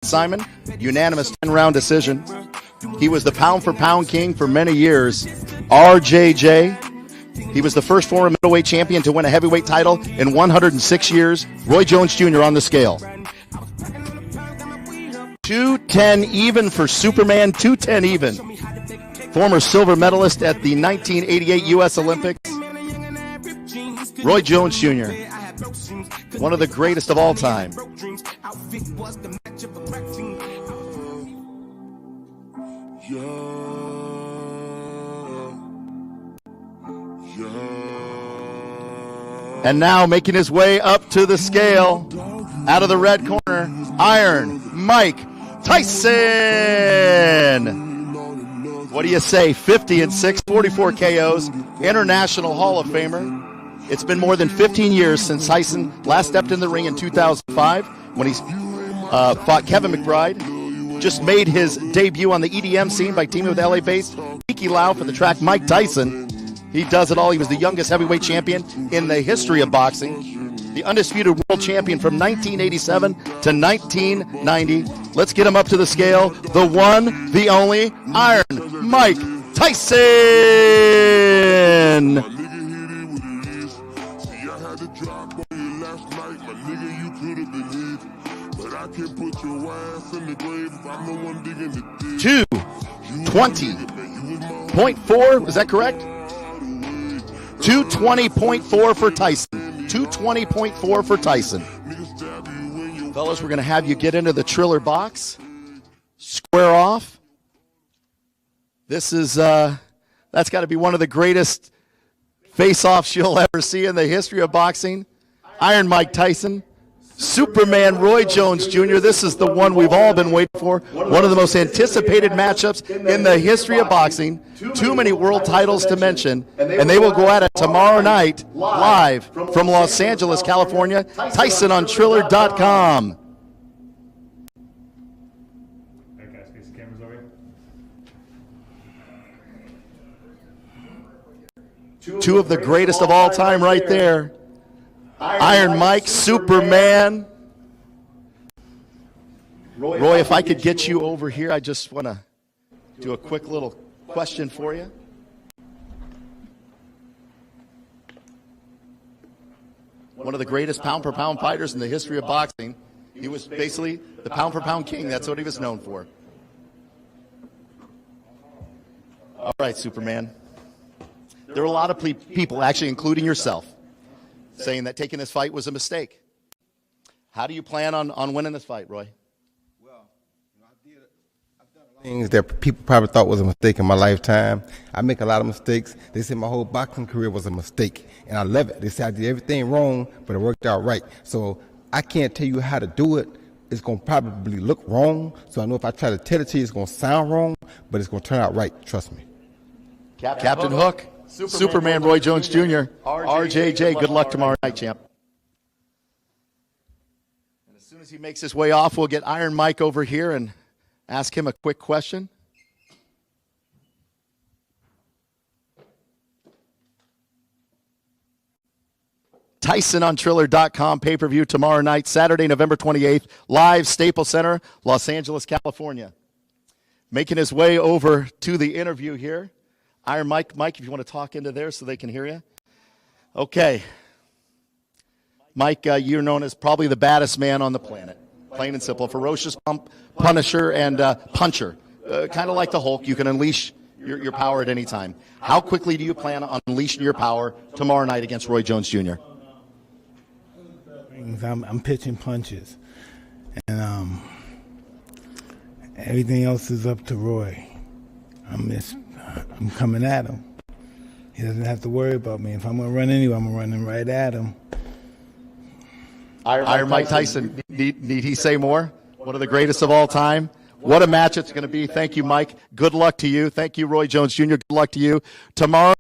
Simon, unanimous 10-round decision. He was the pound-for-pound king for many years. RJJ, he was the first former middleweight champion to win a heavyweight title in 106 years. Roy Jones Jr. on the scale. 210 even for Superman, 210 even. Former silver medalist at the 1988 U.S. Olympics. Roy Jones Jr., one of the greatest of all time. And now making his way up to the scale, out of the red corner, Iron Mike Tyson. What do you say? 50-6, 44 KOs, International Hall of Famer. It's been more than 15 years since Tyson last stepped in the ring in 2005 when he fought Kevin McBride. Just made his debut on the EDM scene by teaming with LA-based Kiki Lau for the track Mike Tyson. He does it all. He was the youngest heavyweight champion in the history of boxing. The undisputed world champion from 1987 to 1990. Let's get him up to the scale. The one, the only, Iron Mike Tyson. Two 20.4, is that correct? 220.4 for Tyson. 220.4 for Tyson. Fellas, we're going to have you get into the Triller box. Square off. This is, that's got to be one of the greatest face-offs you'll ever see in the history of boxing. Iron Mike Tyson. Superman Roy Jones Jr. This is the one we've all been waiting for. One of the most anticipated matchups in the history of boxing. Too many world titles to mention. And they will go at it tomorrow night, live from Los Angeles, California. Tyson on Triller.com. Two of the greatest of all time right there. Iron Mike, Superman. Roy, if I could get you over here, I just want to do a quick little question for you. One of the greatest pound-for-pound fighters in the history of boxing. He was basically the pound-for-pound king. That's what he was known for. All right, Superman. There were a lot of people, actually including yourself, saying that taking this fight was a mistake. How do you plan on winning this fight, Roy? Well, I've done a lot of things that people probably thought was a mistake in my lifetime. I make a lot of mistakes. They say my whole boxing career was a mistake, and I love it. They say I did everything wrong, but it worked out right. So I can't tell you how to do it. It's going to probably look wrong. So I know if I try to tell it to you, it's going to sound wrong, but it's going to turn out right. Trust me. Captain Hook. Superman Roy Jones Jr. RJJ, good luck tomorrow night, champ. And as soon as he makes his way off, we'll get Iron Mike over here and ask him a quick question. Tyson on Triller.com, pay-per-view tomorrow night, Saturday, November 28th, live, Staples Center, Los Angeles, California. Making his way over to the interview here. Iron Mike, if you want to talk into there so they can hear you. Okay. Mike, you're known as probably the baddest man on the planet. Plain and simple. Ferocious punisher and puncher. Kind of like the Hulk. You can unleash your power at any time. How quickly do you plan on unleashing your power tomorrow night against Roy Jones Jr.? I'm pitching punches. And everything else is up to Roy. I'm coming at him. He doesn't have to worry about me. If I'm going to run anywhere, I'm running right at him. Iron Mike Tyson, need he say more? One of the greatest of all time. What a match it's going to be. Thank you, Mike. Good luck to you. Thank you, Roy Jones Jr. Good luck to you. Tomorrow.